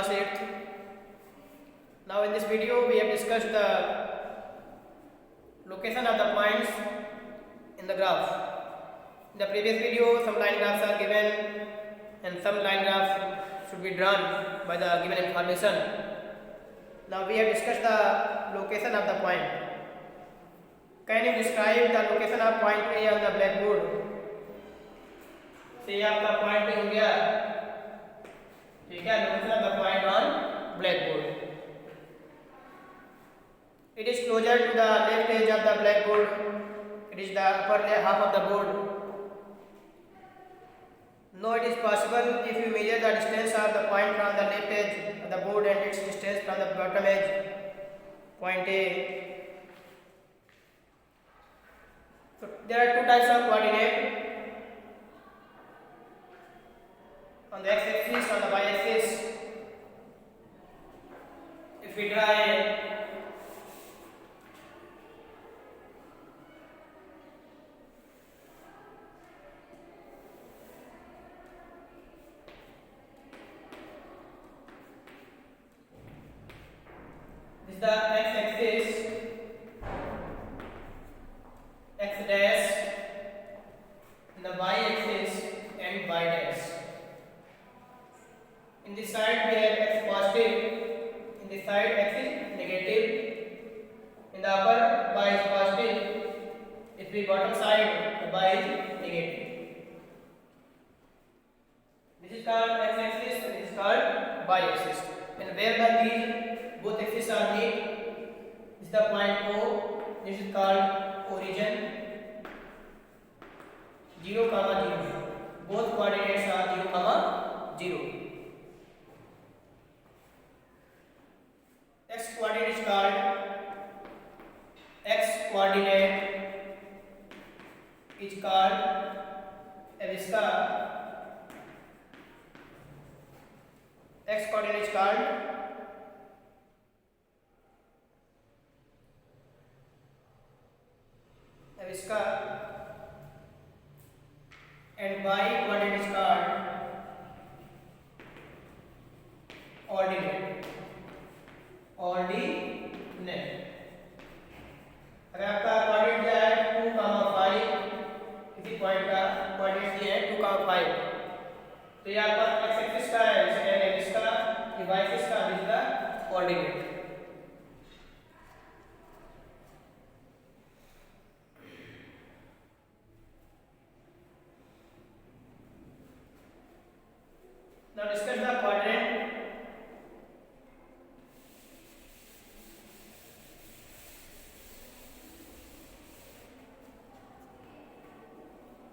class 8th. Now in this video we have discussed the location of the points in the graph. In the previous video some line graphs are given and some line graphs should be drawn by the given information. Now we have discussed the location of the point. Can you describe the location of point A on the blackboard? से आपका point हो गया, ठीक है, location of the point on blackboard. It is closer to the left edge of the blackboard. It is the upper half of the board. No, it is possible if you measure the distance of the point from the left edge of the board and its distance from the bottom edge, point A. So there are two types of coordinate. On the x-axis, on the y-axis. If we draw this is the x-axis, x dash, and the y-axis and y dash. In this side we have x positive, in this side x is negative, in the upper y is positive, if we bottom side the y is negative. This is called x axis and this is called y axis. And where these both axes are meet, this is the point O, this is called origin, 0, 0. Both coordinates are 0, 0. X coordinate is called avisca. X coordinate is called avisca and y coordinate is called ordinate. अगर आपका coordinate दिया है 2, 5, किसी point का coordinate दिया है 2, 5, तो ये आपका x एक्सिस का है, सेकंड एक्सिस का, ये y एक्सिस का, this the coordinate. Now discuss the quadrant.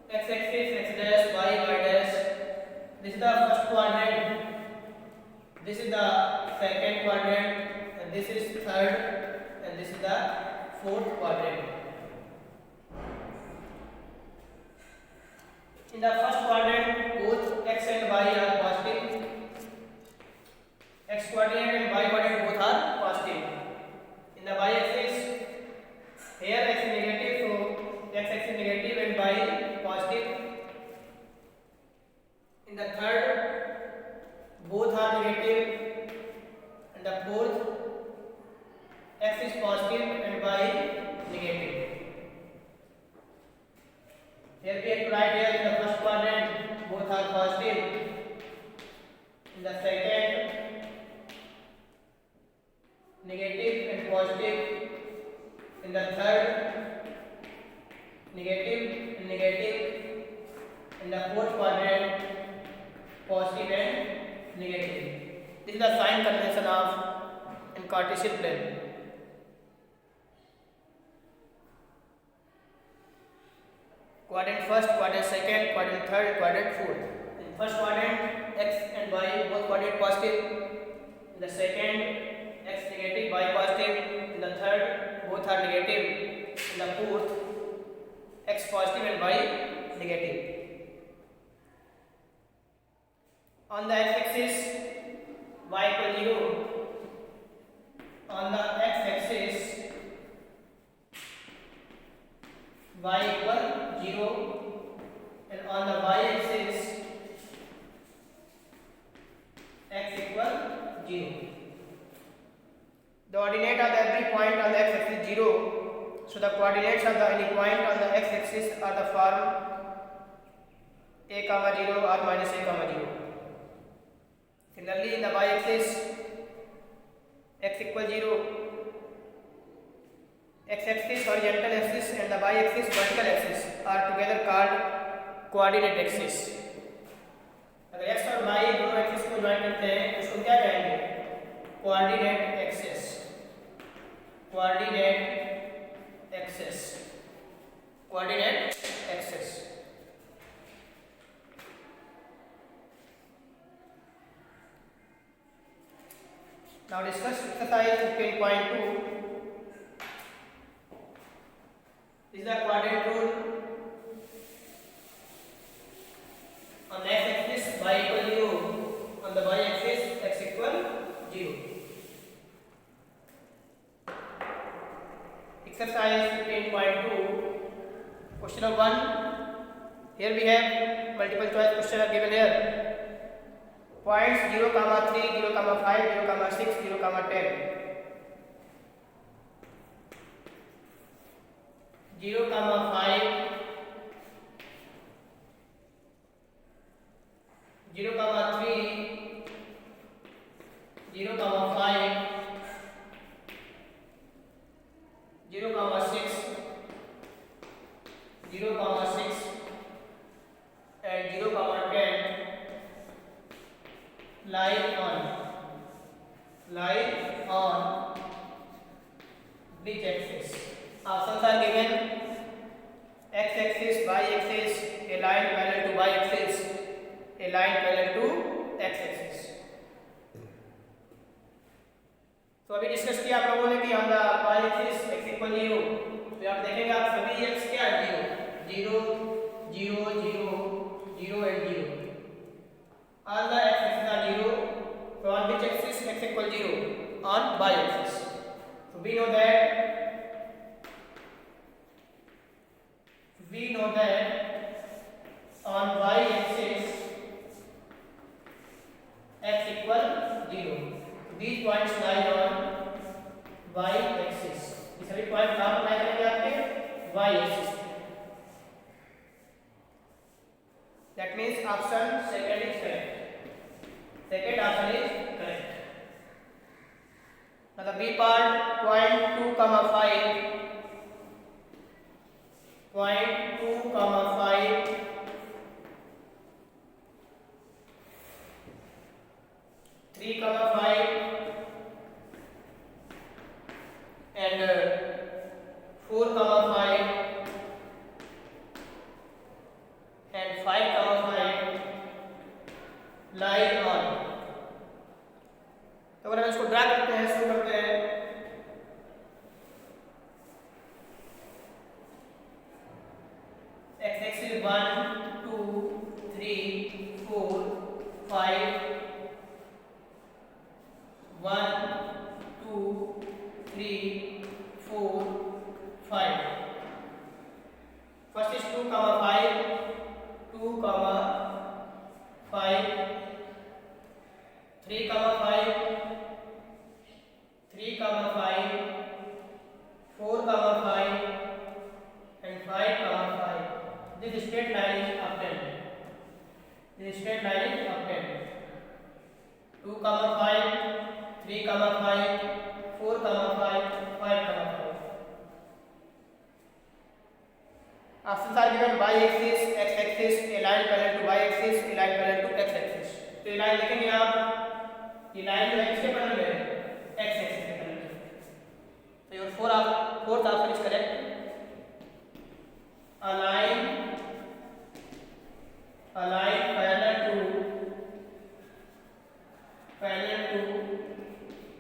X axis, x dash, y dash. This is the first quadrant. This is the second quadrant, and this is third, and this is the fourth quadrant. In the first quadrant, both x and y are positive. X coordinate and y coordinate both are positive. In the y axis, here x is negative, so x axis negative and y positive. In the third, both are negative, and the fourth, x is positive and y negative. Here we have to write here in the first quadrant, both are positive. In the second, negative and positive. In the third, negative and negative. In the fourth quadrant, positive and negative. This is the sign convention of in Cartesian plane. Quadrant first, quadrant second, quadrant third, quadrant fourth. In first quadrant, x and y both coordinate positive. In the second, x negative, y positive. In the third, both are negative. In the fourth, x positive and y negative. On the x-axis, y equal 0. On the x-axis, y equal 0, and on the y-axis, x equal 0. The ordinate of every point on the x-axis is 0. So the coordinates of the any point on the x-axis are the form a comma 0 or minus a comma 0. Similarly, in the y-axis, x equals 0, x-axis horizontal axis and the y-axis vertical axis are together called coordinate axis. अगर x और y दोनों axis को join करते हैं उसको क्या कहेंगे? Coordinate axis. Coordinate axis. Coordinate axis. Now discuss exercise 15.2. This is the quadrant rule. On the x-axis y equal 0, on the y-axis x equal 0. Exercise 15.2. Question number 1. Here we have multiple choice question are given here. Points 0, 3, 0, 5, 0, 6, 0, 10. 0, 5, 0, 3, 0, 5, 0, 6, 0, 6, and 0, 10 lie on which axis? Options are given: x-axis, y-axis, a line parallel to y-axis, a line parallel to x-axis. तो अभी discuss किया आप लोगों ने कि on the y-axis x equal 0, तो आप देखेंगे आप सभी x क्या है 0 0 0 0 0 and 0. All the x-axis are 0. So on which axis x equal 0? On y-axis. So we know that on y-axis x equal 0. These points lie on y-axis. ये सभी point कहाँ पर lie करेंगे आपके y-axis. That means option second is correct. Second option is correct. Now the B part, point 2, 5, point 2, 5, 3, 5, and 4, 5, and 5, 5 lie on. तो अगर हम इसको ड्रा करते हैं, शुरू करते हैं, x-axis 1, 2, 3, 4, 5, 1, 2, 3, 4, 5. First is 2, 5, 2, 5, 3, 5, 3, 5, 4, 5, and 5, 5. This straight line is obtained. This straight line is obtained. 2, 5, 3, 5, 4, 5, 5, 5. Options are given: y-axis, x-axis, a line parallel to y-axis, a line parallel to x-axis. तो ये लाइन लिखेंगे आप, ये लाइन जो है किसके parallel है? x-axis के पैरेलल है. So your fourth option is correct. A line parallel to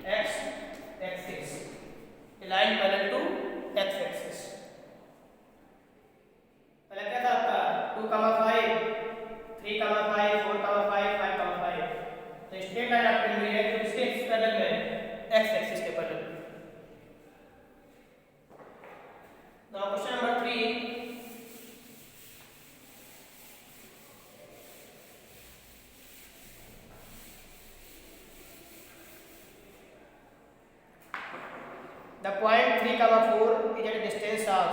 x-axis. A line parallel to x-axis. पहले क्या था आपका 2, 5, 3, 5, 4, 5, 5, 5. तो स्ट्रेट लाइन आपके लिए है, तो इसके The point 3, 4 is at a distance of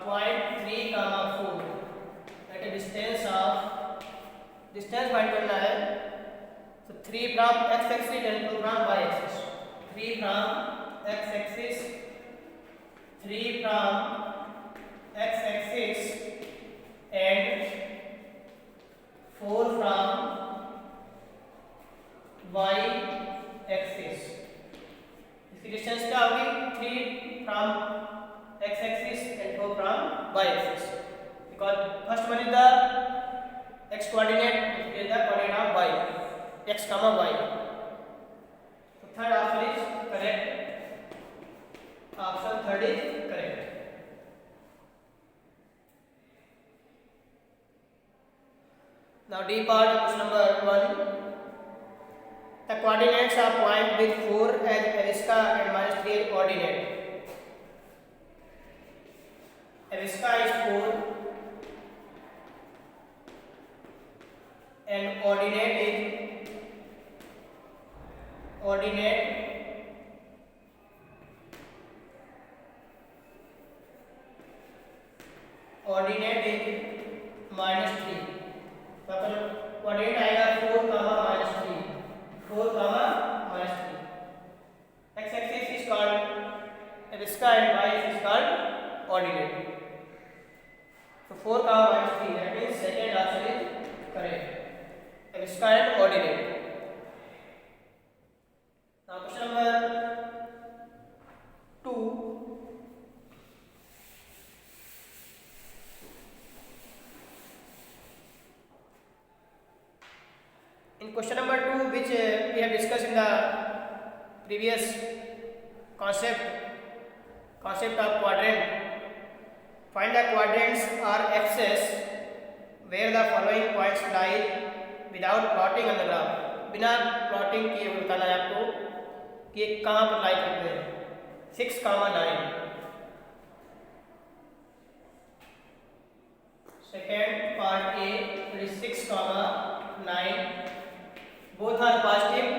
point 3, 4 at a distance of distance find करना है. So 3 from x axis and 2 from y axis. 3 from x axis, 3 from x axis and 4 from y axis. इसकी distance क्या होगी? 3 from x axis and 4 from y axis. Because first one is the x coordinate, it is the coordinate of y, x comma y. So third option is correct. Option third is correct. Now D part, question number 1. The coordinates of point with 4 as Avisca and -3 as ordinate. Avisca is 4 and ordinate is -3. तो अपन coordinate आएगा 4, -3, 4, -3. X axis is called Avisca and y axis is called ordinate. So 4, -3, that means second option is correct. Avisca and ordinate. Now question number 2. In question number 2, which we have discussed in the previous concept of quadrant, find the quadrants or axes where the following points lie without plotting on the graph. बिना plotting किए बताना है आपको कि कहाँ पर लाई करते हैं. 6, 9. Second part A, it is 6, 9. Both are positive.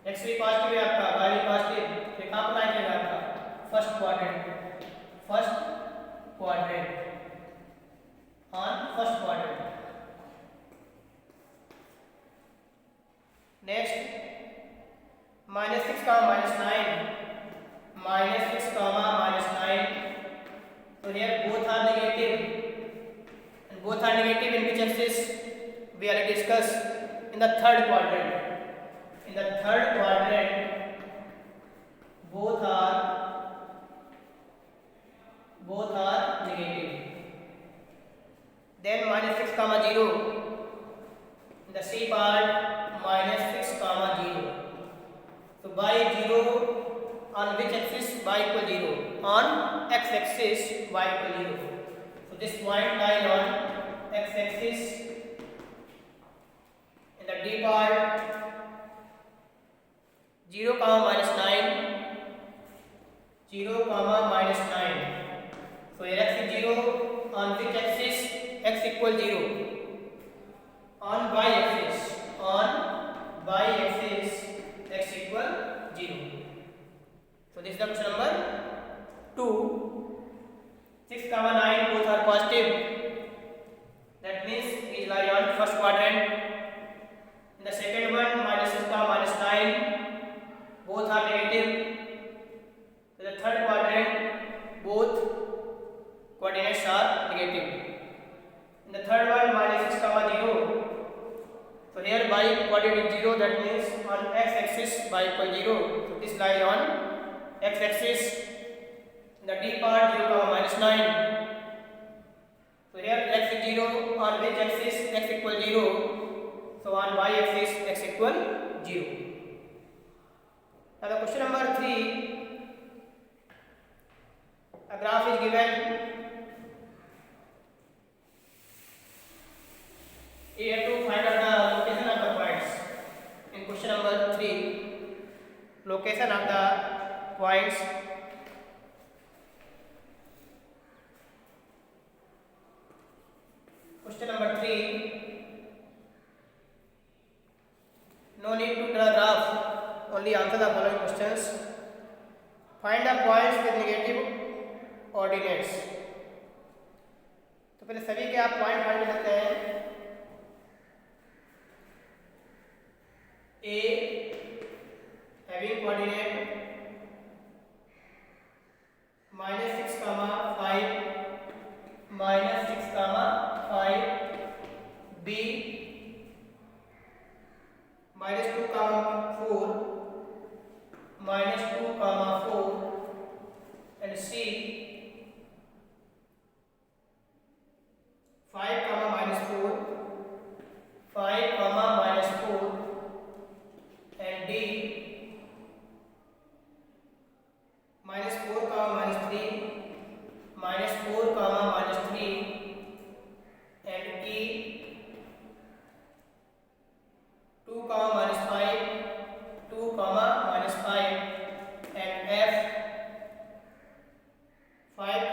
X भी पॉजिटिव है आपका, y भी पॉजिटिव. तो कहाँ पर लाई करेगा आपका? First quadrant on first quadrant. Next, -6, -9. -6, -9. So here both are negative, and both are negative in which axis? We already discussed in the third quadrant. In the third quadrant, both are negative. Then -6, 0. In the C part, -6, 0. So by 0 on which axis? Y equal 0. On x axis, y equal 0. So this point lies on x axis. In the D part, 0, -9. 0, -9. So here x is 0 on which axis? X equal 0. On y axis, x equal 0. So this is the question number 2. 6, 9 both are positive. That means these lie on first quadrant. In the second one, -6, -9 both are negative. In the third quadrant, both coordinates are negative. In the third one, -6, 0. So here y coordinate is 0. That means on x axis y equal 0. So this lies on x axis. In the D part, 0, -9. So here x is 0. On which axis? X equal 0. So on y axis, x equal 0. Now the question number 3. A graph is given. You have to find out the location of the points. In question number 3, location of the points. Question number 3. लिख सकते हैं A having coordinate -6, 5 -6, 5 B -2, 4 -2, 4 and C 5, -4 5, -4 and D -4, -3 -4, -3 and E 2, -5 2, -5 and F 5,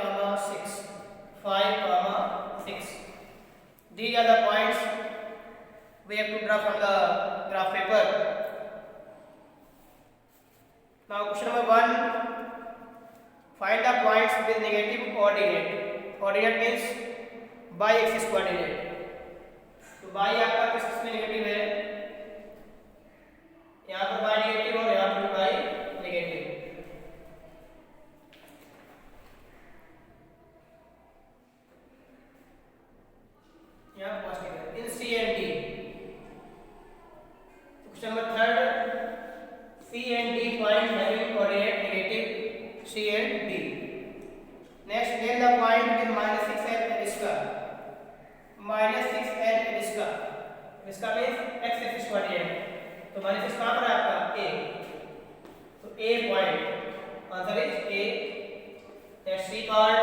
6 5, 6. These are the points we have to draw from the graph paper. Now question number 1, find the points with negative coordinate. Coordinate means y-axis coordinate. तो y आपका किस में negative है, यहाँ पर y negative और यहाँ पर y नेगेटिव. यहाँ पॉजिटिव है इन C and D. Question number 3, C and D point having coordinate negative C and D. Next, name the point with -6 and -6 and इसका means x axis coordinate. तो -6 कहाँ पर है आपका A, तो A point answer is A. Next C part,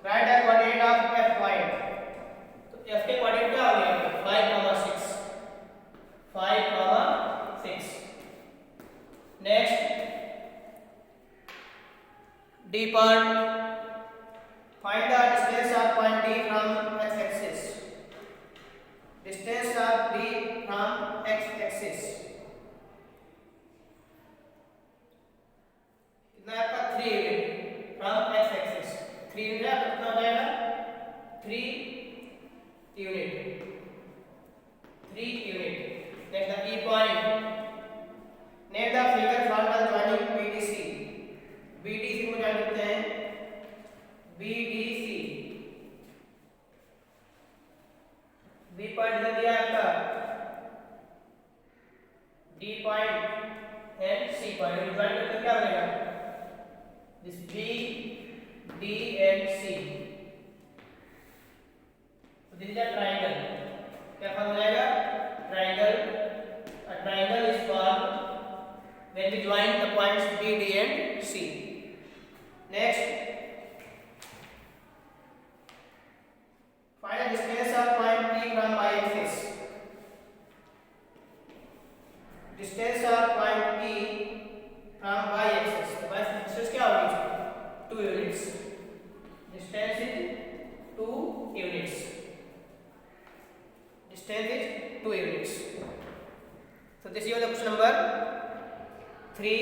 write the coordinate of F point. तो F के coordinate क्या हो गया 5, 6 5, 6. Next D part, find the distance of point D from x axis. Distance of D from x axis कितना आपका 3 unit from x axis. 3 unit आपका कितना हो जाएगा 3 unit. Next the E point, name the figure formed by joining BDC. BDC को जान सकते हैं BDC. B point इधर दिया आपका, D point and C point. Join करके क्या बनेगा this B, D and C. So this is a triangle. क्या फॉर्म हो जाएगा triangle. A triangle is formed when we join the points B, D and C. Next, find the distance of point P from y-axis. Distance of point P from y-axis. Y-axis क्या होगी 2 units. Distance is 2 units. Distance is 2 units. So this is the question number 3.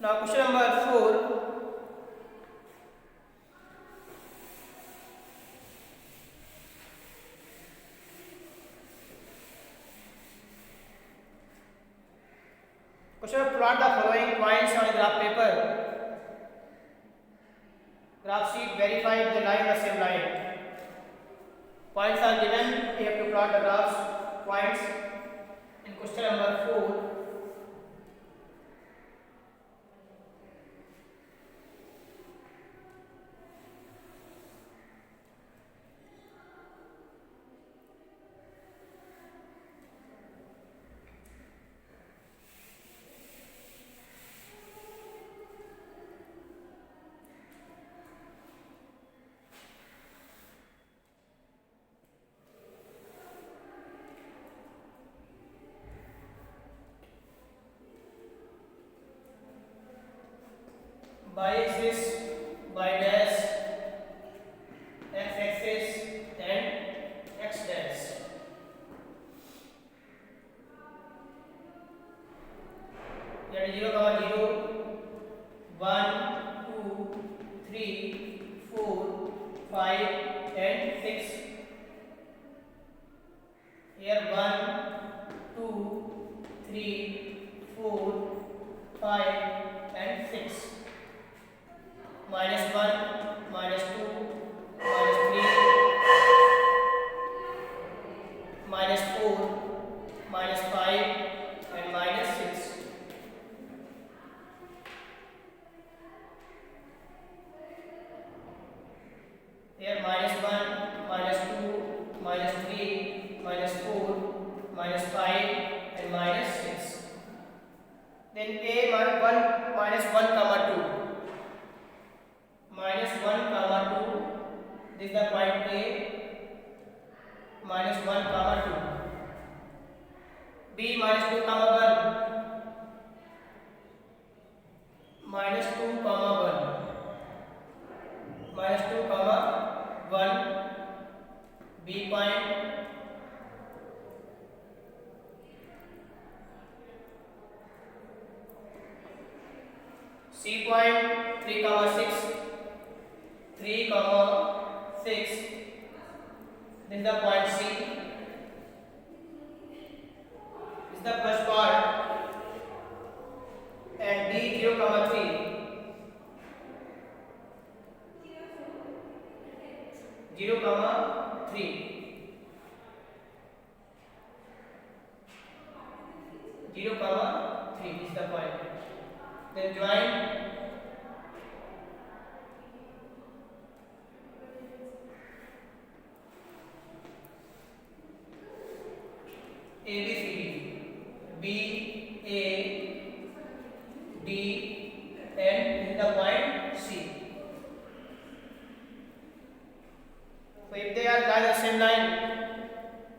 Now question number 4. Question, plot the following points on a graph paper. Graph sheet, verify the line the same line. Points are given, you have to plot the graphs points in question number 4. Y-axis, y dash, x-axis and x dash. That is 0, 0, 1, 2, 4, 5 and 6. Here 1, 2, 3, 4, 5 and 6. -1, -2, -3, -4, -5 and -6. Here -1, -2, -3, -4, -5 and -6. Then a -1, -1 comma 2. -1 comma 2. This is the point A. -1 comma 2. B -2 comma 1. -2 comma 1. -2 comma 1. B point. C point 3 comma 6. 3 comma 6. This is the point C. This is the first part. And D 0 comma 3. 0 comma 3. 0 comma 3. This is the point. Then join. A B C D. B A D and this is the point C. So if they are lie the same line,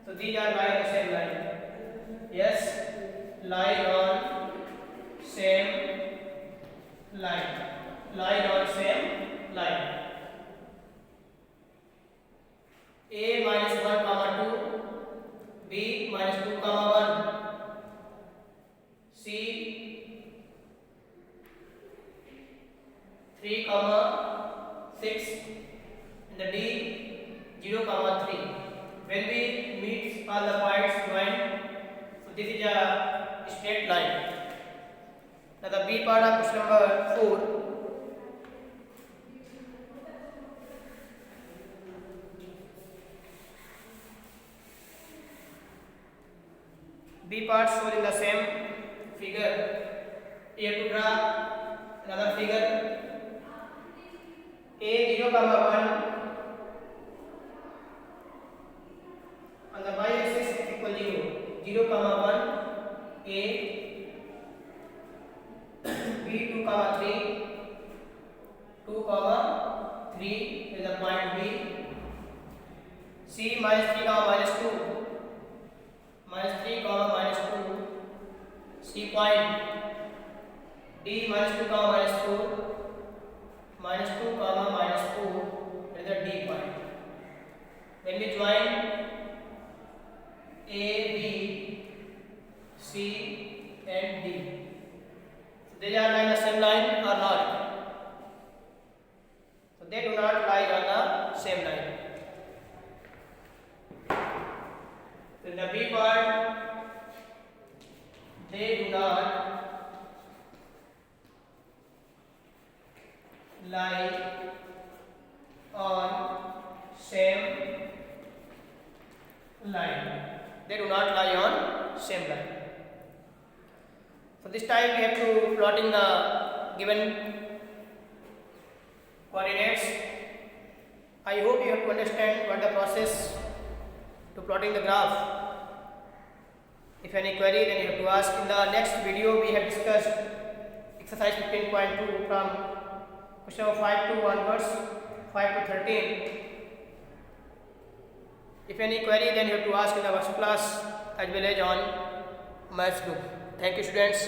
so these are lie on the same line. Yes, lie on same line. Lie on same line. A -1 comma 2. B -2 comma 1. C 3 comma 6 and the D 0 comma 3. When we meet all the points joined, so this is a straight line. Now the B part of question number 4. B part shown in the same figure. You have to draw another figure. A 0 comma 1 on the y axis is equal 0. 0 comma 1 A. B 2 comma 3. 2 comma 3 is the point B. C -3 comma -2. -3 comma -2. C point. D -2 comma -4. -2 comma -4 is the D point. When we join A, B, C and D, so they are lie on the same line or not? So they do not lie on the same line. So in the B part, they do not lie on same line. They do not lie on same line. So this time we have to plotting the given coordinates. I hope you have to understand what the process to plotting the graph. If any query, then you have to ask. In the next video we have discussed exercise 15.2 from question number 5 to onwards, 5 to 13. If any query, then you have to ask in the WhatsApp class as well as on maths group. Thank you, students.